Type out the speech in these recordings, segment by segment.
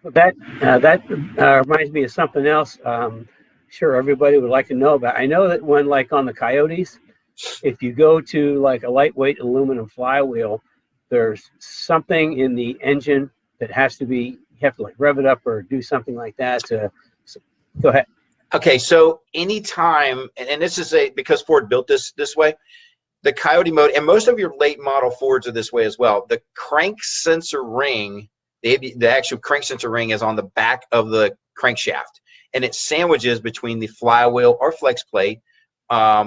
That reminds me of something else. Sure, everybody would like to know about. I know that when, like, on the Coyotes, if you go to like a lightweight aluminum flywheel, there's something in the engine that has to be, you have to like rev it up or do something like that to, go ahead. Okay, so anytime, and this is because Ford built this way, the Coyote mode, and most of your late model Fords are this way as well. The crank sensor ring, the actual crank sensor ring is on the back of the crankshaft, and it sandwiches between the flywheel or flex plate,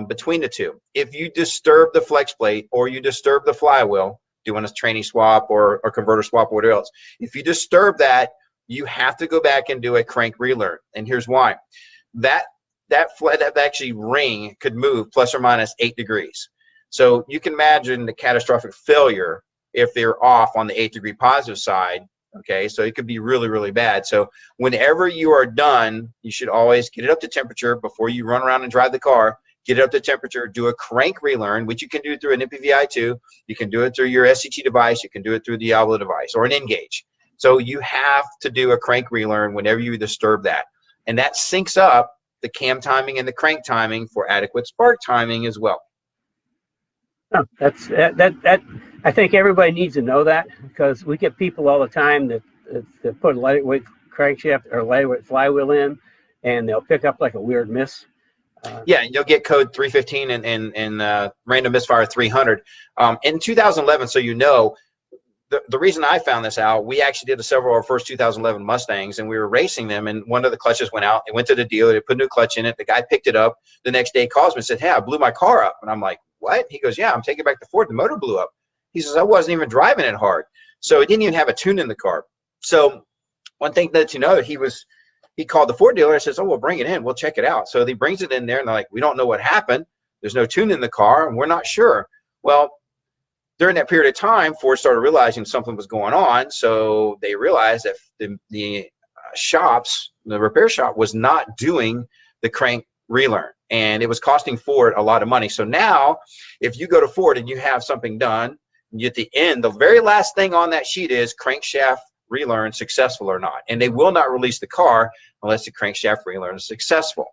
between the two. If you disturb the flex plate or you disturb the flywheel, doing a tranny swap or converter swap or whatever else, if you disturb that, you have to go back and do a crank relearn. And here's why. That actually ring could move plus or minus 8 degrees. So you can imagine the catastrophic failure if they're off on the 8-degree positive side. Okay, so it could be really, really bad. So whenever you are done, you should always get it up to temperature before you run around and drive the car. Get it up to temperature, do a crank relearn, which you can do through an MPVI2. You can do it through your SCT device. You can do it through the Diablo device or an N-Gauge. So you have to do a crank relearn whenever you disturb that. And that syncs up the cam timing and the crank timing for adequate spark timing as well. Oh, that I think everybody needs to know that, because we get people all the time that put a lightweight crankshaft or lightweight flywheel in, and they'll pick up like a weird miss. Yeah, you'll get code 315 and random misfire 300. In 2011, so you know, the reason I found this out, we actually did several of our first 2011 Mustangs, and we were racing them, and one of the clutches went out. It went to the dealer. They put a new clutch in it. The guy picked it up. The next day, he calls me and said, "Hey, I blew my car up." And I'm like, "What?" He goes, "Yeah, I'm taking it back to Ford. The motor blew up." He says, "I wasn't even driving it hard." So it didn't even have a tune in the car. So one thing that you know, he called the Ford dealer and says, "Oh, we'll bring it in. We'll check it out." So he brings it in there, and they're like, "We don't know what happened. There's no tune in the car, and we're not sure." Well, during that period of time, Ford started realizing something was going on. So they realized that the shops, the repair shop, was not doing the crank relearn, and it was costing Ford a lot of money. So now, if you go to Ford and you have something done, at the end, the very last thing on that sheet is crankshaft relearn successful or not, and they will not release the car unless the crankshaft relearn is successful.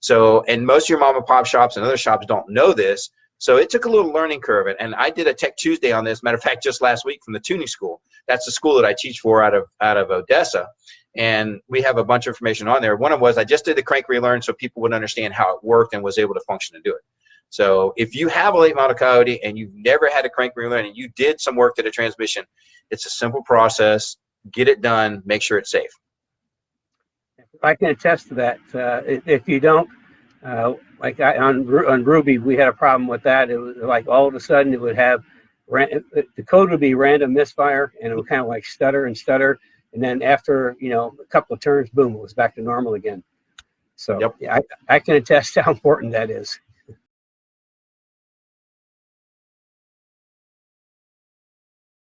So, and most of your mom and pop shops and other shops don't know this. So it took a little learning curve, and I did a Tech Tuesday on this. Matter of fact, just last week from the tuning school. That's the school that I teach for out of Odessa, and we have a bunch of information on there. One of them was I just did the crank relearn so people would understand how it worked and was able to function and do it. So if you have a late model Coyote and you've never had a crank relearn and you did some work to the transmission, it's a simple process. Get it done. Make sure it's safe. I can attest to that. If you don't, like on Ruby, we had a problem with that. It was like all of a sudden it would have the code would be random misfire, and it would kind of like stutter, and then after a couple of turns, boom, it was back to normal again. So yep. Yeah, I can attest how important that is.